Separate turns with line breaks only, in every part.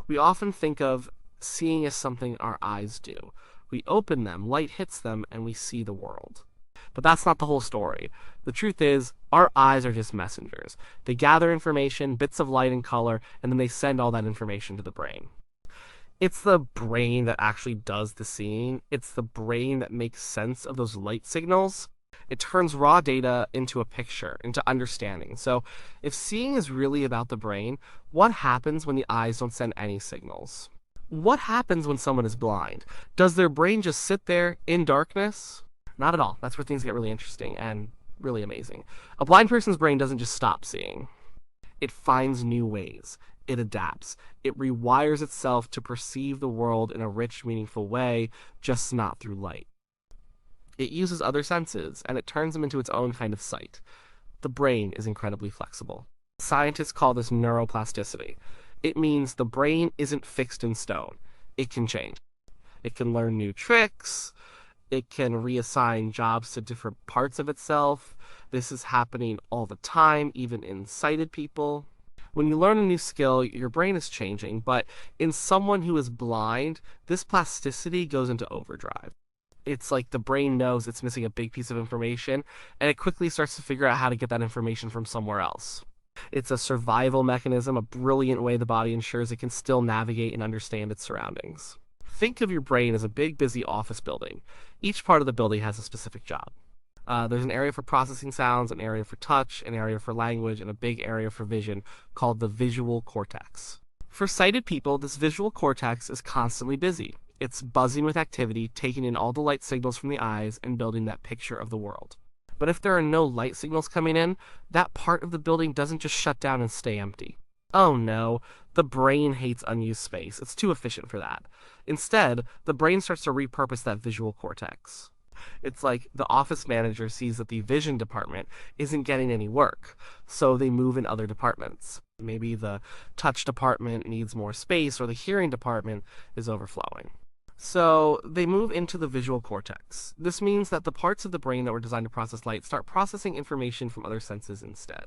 We often think of seeing as something our eyes do. We open them, light hits them, and we see the world. But that's not the whole story. The truth is, our eyes are just messengers. They gather information, bits of light and color, and then they send all that information to the brain. It's the brain that actually does the seeing. It's the brain that makes sense of those light signals. It turns raw data into a picture, into understanding. So, if seeing is really about the brain, what happens when the eyes don't send any signals? What happens when someone is blind? Does their brain just sit there in darkness? Not at all. That's where things get really interesting and really amazing. A blind person's brain doesn't just stop seeing. It finds new ways. It adapts. It rewires itself to perceive the world in a rich, meaningful way, just not through light. It uses other senses, and it turns them into its own kind of sight. The brain is incredibly flexible. Scientists call this neuroplasticity. It means the brain isn't fixed in stone. It can change. It can learn new tricks. It can reassign jobs to different parts of itself. This is happening all the time, even in sighted people. When you learn a new skill, your brain is changing, but in someone who is blind, this plasticity goes into overdrive. It's like the brain knows it's missing a big piece of information, and it quickly starts to figure out how to get that information from somewhere else. It's a survival mechanism, a brilliant way the body ensures it can still navigate and understand its surroundings. Think of your brain as a big, busy office building. Each part of the building has a specific job. There's an area for processing sounds, an area for touch, an area for language, and a big area for vision called the visual cortex. For sighted people, this visual cortex is constantly busy. It's buzzing with activity, taking in all the light signals from the eyes and building that picture of the world. But if there are no light signals coming in, that part of the building doesn't just shut down and stay empty. Oh no, the brain hates unused space. It's too efficient for that. Instead, the brain starts to repurpose that visual cortex. It's like the office manager sees that the vision department isn't getting any work, so they move in other departments. Maybe the touch department needs more space, or the hearing department is overflowing. So they move into the visual cortex. This means that the parts of the brain that were designed to process light start processing information from other senses instead.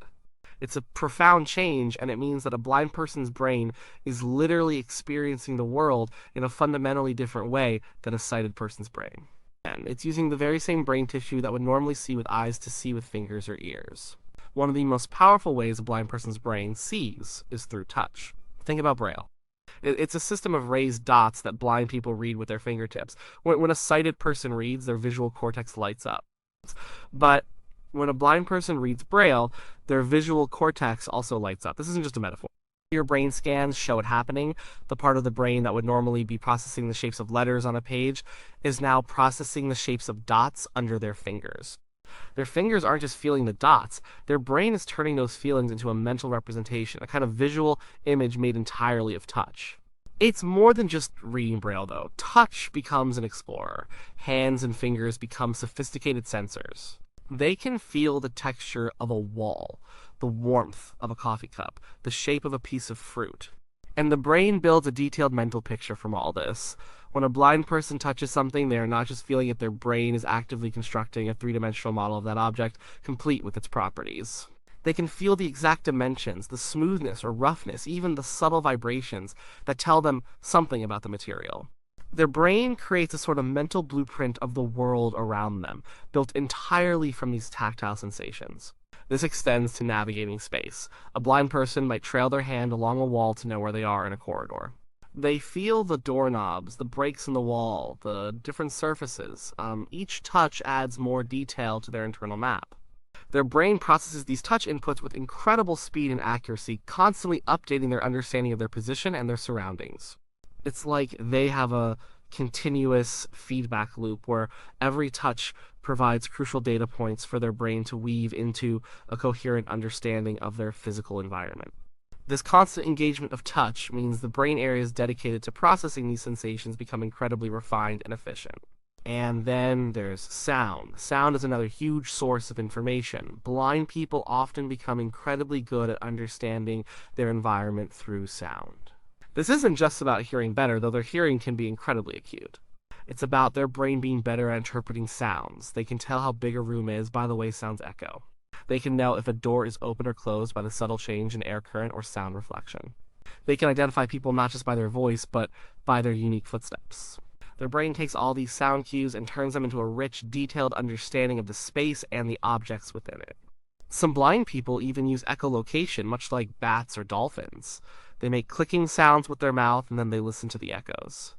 It's a profound change, and it means that a blind person's brain is literally experiencing the world in a fundamentally different way than a sighted person's brain. And it's using the very same brain tissue that would normally see with eyes to see with fingers or ears. One of the most powerful ways a blind person's brain sees is through touch. Think about Braille. It's a system of raised dots that blind people read with their fingertips. When a sighted person reads, their visual cortex lights up. But when a blind person reads Braille, their visual cortex also lights up. This isn't just a metaphor. Your brain scans show it happening. The part of the brain that would normally be processing the shapes of letters on a page is now processing the shapes of dots under their fingers. Their fingers aren't just feeling the dots. Their brain is turning those feelings into a mental representation, a kind of visual image made entirely of touch. It's more than just reading Braille, though. Touch becomes an explorer. Hands and fingers become sophisticated sensors. They can feel the texture of a wall, the warmth of a coffee cup, the shape of a piece of fruit. And the brain builds a detailed mental picture from all this. When a blind person touches something, they are not just feeling it, their brain is actively constructing a three-dimensional model of that object, complete with its properties. They can feel the exact dimensions, the smoothness or roughness, even the subtle vibrations that tell them something about the material. Their brain creates a sort of mental blueprint of the world around them, built entirely from these tactile sensations. This extends to navigating space. A blind person might trail their hand along a wall to know where they are in a corridor. They feel the doorknobs, the breaks in the wall, the different surfaces. Each touch adds more detail to their internal map. Their brain processes these touch inputs with incredible speed and accuracy, constantly updating their understanding of their position and their surroundings. It's like they have a continuous feedback loop where every touch provides crucial data points for their brain to weave into a coherent understanding of their physical environment. This constant engagement of touch means the brain areas dedicated to processing these sensations become incredibly refined and efficient. And then there's sound. Sound is another huge source of information. Blind people often become incredibly good at understanding their environment through sound. This isn't just about hearing better, though their hearing can be incredibly acute. It's about their brain being better at interpreting sounds. They can tell how big a room is by the way sounds echo. They can know if a door is open or closed by the subtle change in air current or sound reflection. They can identify people not just by their voice, but by their unique footsteps. Their brain takes all these sound cues and turns them into a rich, detailed understanding of the space and the objects within it. Some blind people even use echolocation, much like bats or dolphins. They make clicking sounds with their mouth and then they listen to the echoes.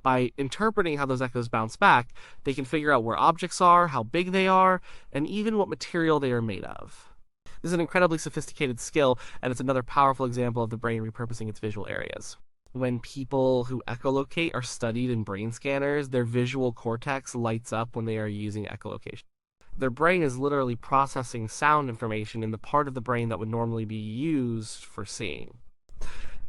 By interpreting how those echoes bounce back, they can figure out where objects are, how big they are, and even what material they are made of. This is an incredibly sophisticated skill, and it's another powerful example of the brain repurposing its visual areas. When people who echolocate are studied in brain scanners, their visual cortex lights up when they are using echolocation. Their brain is literally processing sound information in the part of the brain that would normally be used for seeing.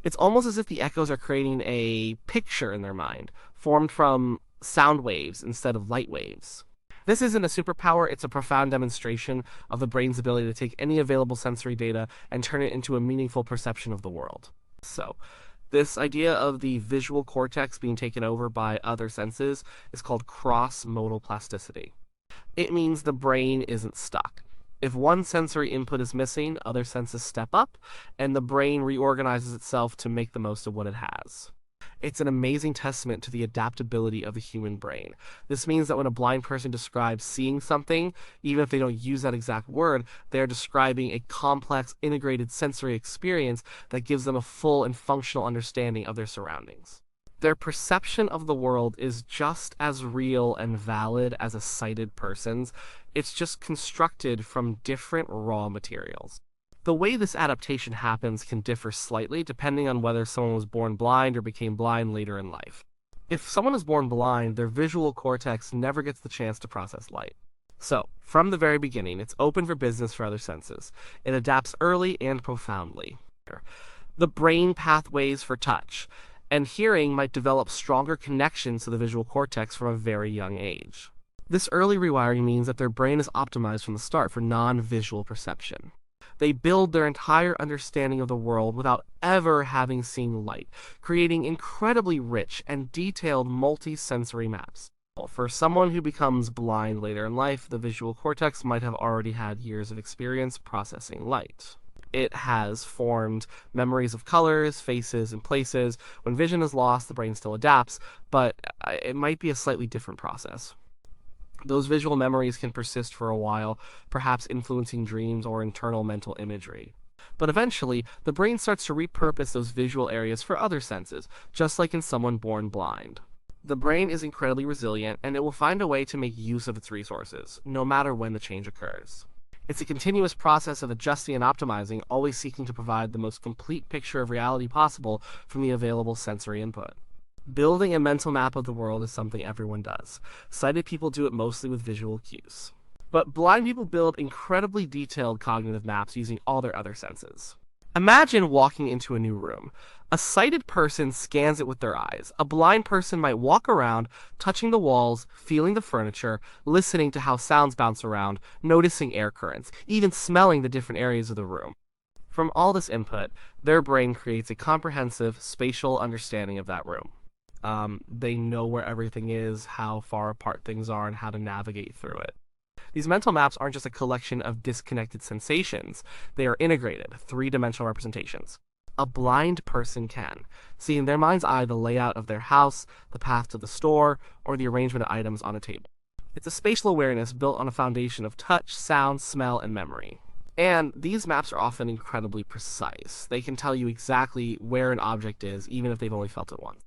It's almost as if the echoes are creating a picture in their mind, formed from sound waves instead of light waves. This isn't a superpower, it's a profound demonstration of the brain's ability to take any available sensory data and turn it into a meaningful perception of the world. So, this idea of the visual cortex being taken over by other senses is called cross-modal plasticity. It means the brain isn't stuck. If one sensory input is missing, other senses step up, and the brain reorganizes itself to make the most of what it has. It's an amazing testament to the adaptability of the human brain. This means that when a blind person describes seeing something, even if they don't use that exact word, they're describing a complex, integrated sensory experience that gives them a full and functional understanding of their surroundings. Their perception of the world is just as real and valid as a sighted person's. It's just constructed from different raw materials. The way this adaptation happens can differ slightly depending on whether someone was born blind or became blind later in life. If someone is born blind, their visual cortex never gets the chance to process light. So, from the very beginning, it's open for business for other senses. It adapts early and profoundly. The brain pathways for touch and hearing might develop stronger connections to the visual cortex from a very young age. This early rewiring means that their brain is optimized from the start for non-visual perception. They build their entire understanding of the world without ever having seen light, creating incredibly rich and detailed multi-sensory maps. For someone who becomes blind later in life, the visual cortex might have already had years of experience processing light. It has formed memories of colors, faces, and places. When vision is lost, the brain still adapts, but it might be a slightly different process. Those visual memories can persist for a while, perhaps influencing dreams or internal mental imagery. But eventually, the brain starts to repurpose those visual areas for other senses, just like in someone born blind. The brain is incredibly resilient, and it will find a way to make use of its resources, no matter when the change occurs. It's a continuous process of adjusting and optimizing, always seeking to provide the most complete picture of reality possible from the available sensory input. Building a mental map of the world is something everyone does. Sighted people do it mostly with visual cues. But blind people build incredibly detailed cognitive maps using all their other senses. Imagine walking into a new room. A sighted person scans it with their eyes. A blind person might walk around, touching the walls, feeling the furniture, listening to how sounds bounce around, noticing air currents, even smelling the different areas of the room. From all this input, their brain creates a comprehensive spatial understanding of that room. They know where everything is, how far apart things are, and how to navigate through it. These mental maps aren't just a collection of disconnected sensations. They are integrated, three-dimensional representations. A blind person can see in their mind's eye the layout of their house, the path to the store, or the arrangement of items on a table. It's a spatial awareness built on a foundation of touch, sound, smell, and memory. And these maps are often incredibly precise. They can tell you exactly where an object is, even if they've only felt it once.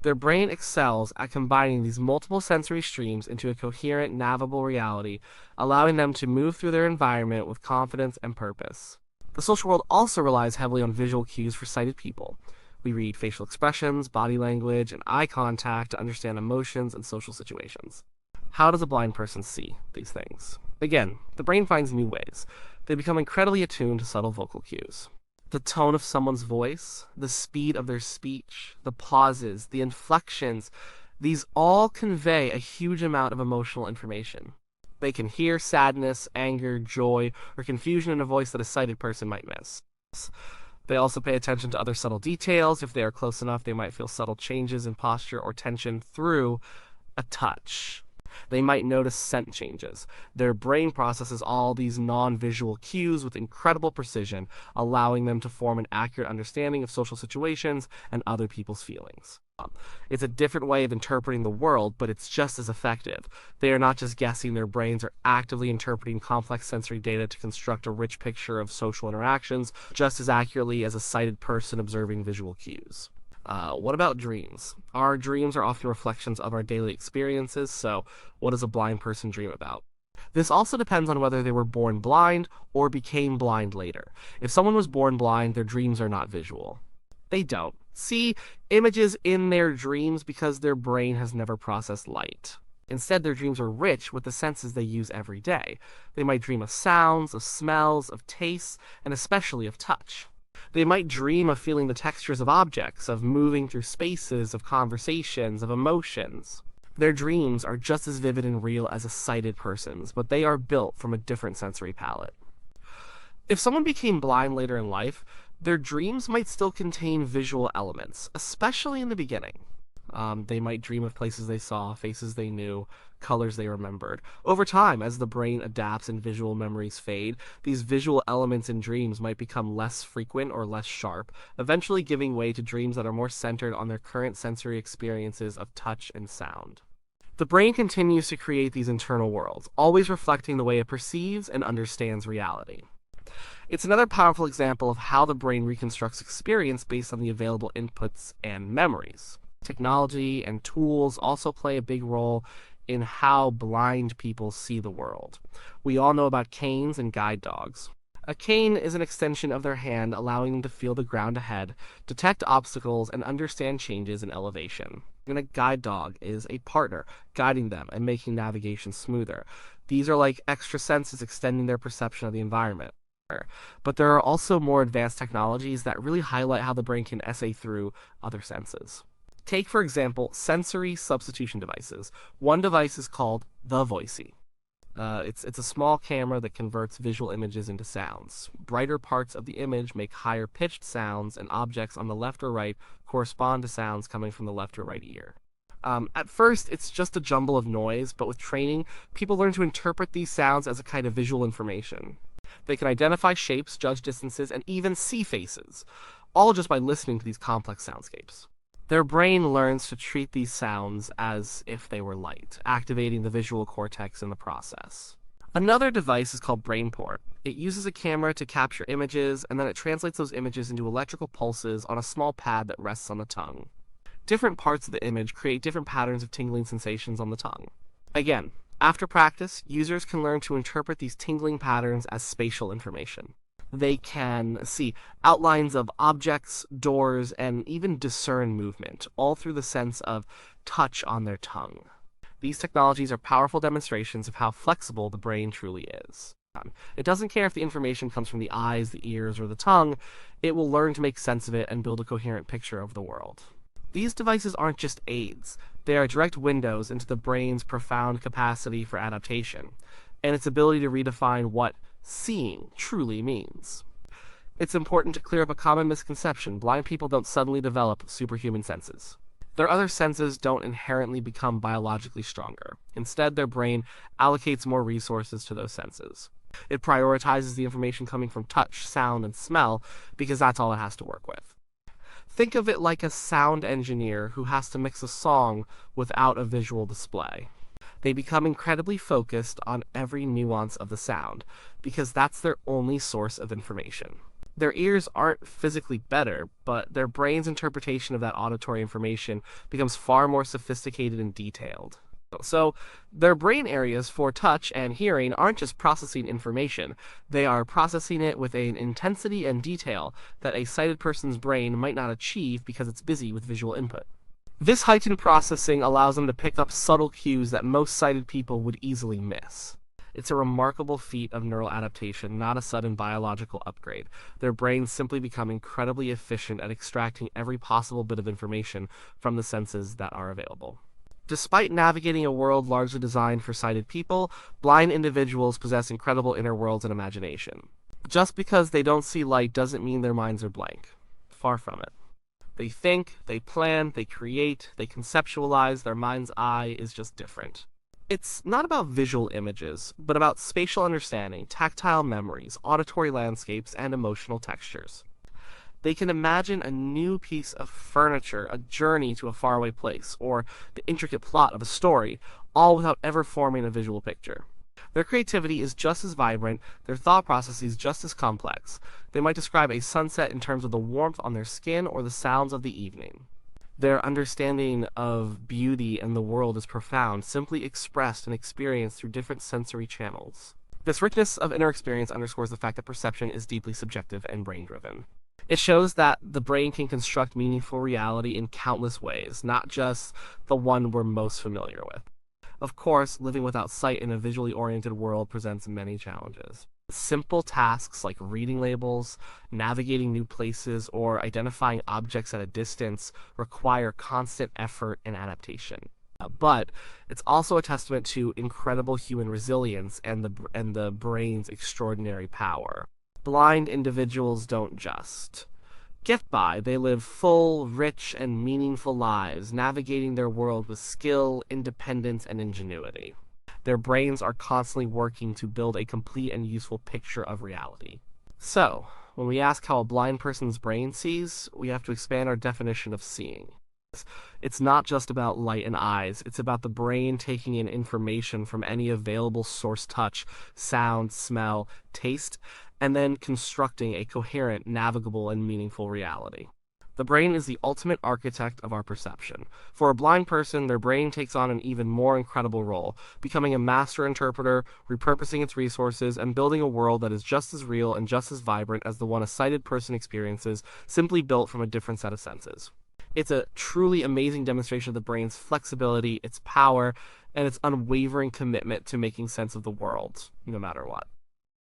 Their brain excels at combining these multiple sensory streams into a coherent, navigable reality, allowing them to move through their environment with confidence and purpose. The social world also relies heavily on visual cues for sighted people. We read facial expressions, body language, and eye contact to understand emotions and social situations. How does a blind person see these things? Again, the brain finds new ways. They become incredibly attuned to subtle vocal cues. The tone of someone's voice, the speed of their speech, the pauses, the inflections, these all convey a huge amount of emotional information. They can hear sadness, anger, joy, or confusion in a voice that a sighted person might miss. They also pay attention to other subtle details. If they are close enough, they might feel subtle changes in posture or tension through a touch. They might notice scent changes. Their brain processes all these non-visual cues with incredible precision, allowing them to form an accurate understanding of social situations and other people's feelings. It's a different way of interpreting the world, but it's just as effective. They are not just guessing, their brains are actively interpreting complex sensory data to construct a rich picture of social interactions, just as accurately as a sighted person observing visual cues. What about dreams? Our dreams are often reflections of our daily experiences, so what does a blind person dream about? This also depends on whether they were born blind or became blind later. If someone was born blind, their dreams are not visual. They don't see images in their dreams because their brain has never processed light. Instead, their dreams are rich with the senses they use every day. They might dream of sounds, of smells, of tastes, and especially of touch. They might dream of feeling the textures of objects, of moving through spaces, of conversations, of emotions. Their dreams are just as vivid and real as a sighted person's, but they are built from a different sensory palette. If someone became blind later in life, their dreams might still contain visual elements, especially in the beginning. They might dream of places they saw, faces they knew, colors they remembered. Over time, as the brain adapts and visual memories fade, these visual elements in dreams might become less frequent or less sharp, eventually giving way to dreams that are more centered on their current sensory experiences of touch and sound. The brain continues to create these internal worlds, always reflecting the way it perceives and understands reality. It's another powerful example of how the brain reconstructs experience based on the available inputs and memories. Technology and tools also play a big role in how blind people see the world. We all know about canes and guide dogs. A cane is an extension of their hand, allowing them to feel the ground ahead, detect obstacles, and understand changes in elevation. And a guide dog is a partner, guiding them and making navigation smoother. These are like extra senses extending their perception of the environment. But there are also more advanced technologies that really highlight how the brain can essay through other senses. Take, for example, sensory substitution devices. One device is called the Voicey. It's a small camera that converts visual images into sounds. Brighter parts of the image make higher pitched sounds, and objects on the left or right correspond to sounds coming from the left or right ear. At first, it's just a jumble of noise, but with training, people learn to interpret these sounds as a kind of visual information. They can identify shapes, judge distances, and even see faces, all just by listening to these complex soundscapes. Their brain learns to treat these sounds as if they were light, activating the visual cortex in the process. Another device is called BrainPort. It uses a camera to capture images, and then it translates those images into electrical pulses on a small pad that rests on the tongue. Different parts of the image create different patterns of tingling sensations on the tongue. Again, after practice, users can learn to interpret these tingling patterns as spatial information. They can see outlines of objects, doors, and even discern movement, all through the sense of touch on their tongue. These technologies are powerful demonstrations of how flexible the brain truly is. It doesn't care if the information comes from the eyes, the ears, or the tongue. It will learn to make sense of it and build a coherent picture of the world. These devices aren't just aids. They are direct windows into the brain's profound capacity for adaptation, and its ability to redefine what seeing truly means. It's important to clear up a common misconception. Blind people don't suddenly develop superhuman senses. Their other senses don't inherently become biologically stronger. Instead, their brain allocates more resources to those senses. It prioritizes the information coming from touch, sound, and smell because that's all it has to work with. Think of it like a sound engineer who has to mix a song without a visual display. They become incredibly focused on every nuance of the sound because that's their only source of information. Their ears aren't physically better, but their brain's interpretation of that auditory information becomes far more sophisticated and detailed. So, their brain areas for touch and hearing aren't just processing information, they are processing it with an intensity and detail that a sighted person's brain might not achieve because it's busy with visual input. This heightened processing allows them to pick up subtle cues that most sighted people would easily miss. It's a remarkable feat of neural adaptation, not a sudden biological upgrade. Their brains simply become incredibly efficient at extracting every possible bit of information from the senses that are available. Despite navigating a world largely designed for sighted people, blind individuals possess incredible inner worlds and imagination. Just because they don't see light doesn't mean their minds are blank. Far from it. They think, they plan, they create, they conceptualize, their mind's eye is just different. It's not about visual images, but about spatial understanding, tactile memories, auditory landscapes, and emotional textures. They can imagine a new piece of furniture, a journey to a faraway place, or the intricate plot of a story, all without ever forming a visual picture. Their creativity is just as vibrant, their thought processes just as complex. They might describe a sunset in terms of the warmth on their skin or the sounds of the evening. Their understanding of beauty and the world is profound, simply expressed and experienced through different sensory channels. This richness of inner experience underscores the fact that perception is deeply subjective and brain-driven. It shows that the brain can construct meaningful reality in countless ways, not just the one we're most familiar with. Of course, living without sight in a visually oriented world presents many challenges. Simple tasks like reading labels, navigating new places, or identifying objects at a distance require constant effort and adaptation. But it's also a testament to incredible human resilience and the brain's extraordinary power. Blind individuals don't just get by, they live full, rich, and meaningful lives, navigating their world with skill, independence, and ingenuity. Their brains are constantly working to build a complete and useful picture of reality. So, when we ask how a blind person's brain sees, we have to expand our definition of seeing. It's not just about light and eyes, it's about the brain taking in information from any available source: touch, sound, smell, taste, and then constructing a coherent, navigable, and meaningful reality. The brain is the ultimate architect of our perception. For a blind person, their brain takes on an even more incredible role, becoming a master interpreter, repurposing its resources, and building a world that is just as real and just as vibrant as the one a sighted person experiences, simply built from a different set of senses. It's a truly amazing demonstration of the brain's flexibility, its power, and its unwavering commitment to making sense of the world, no matter what.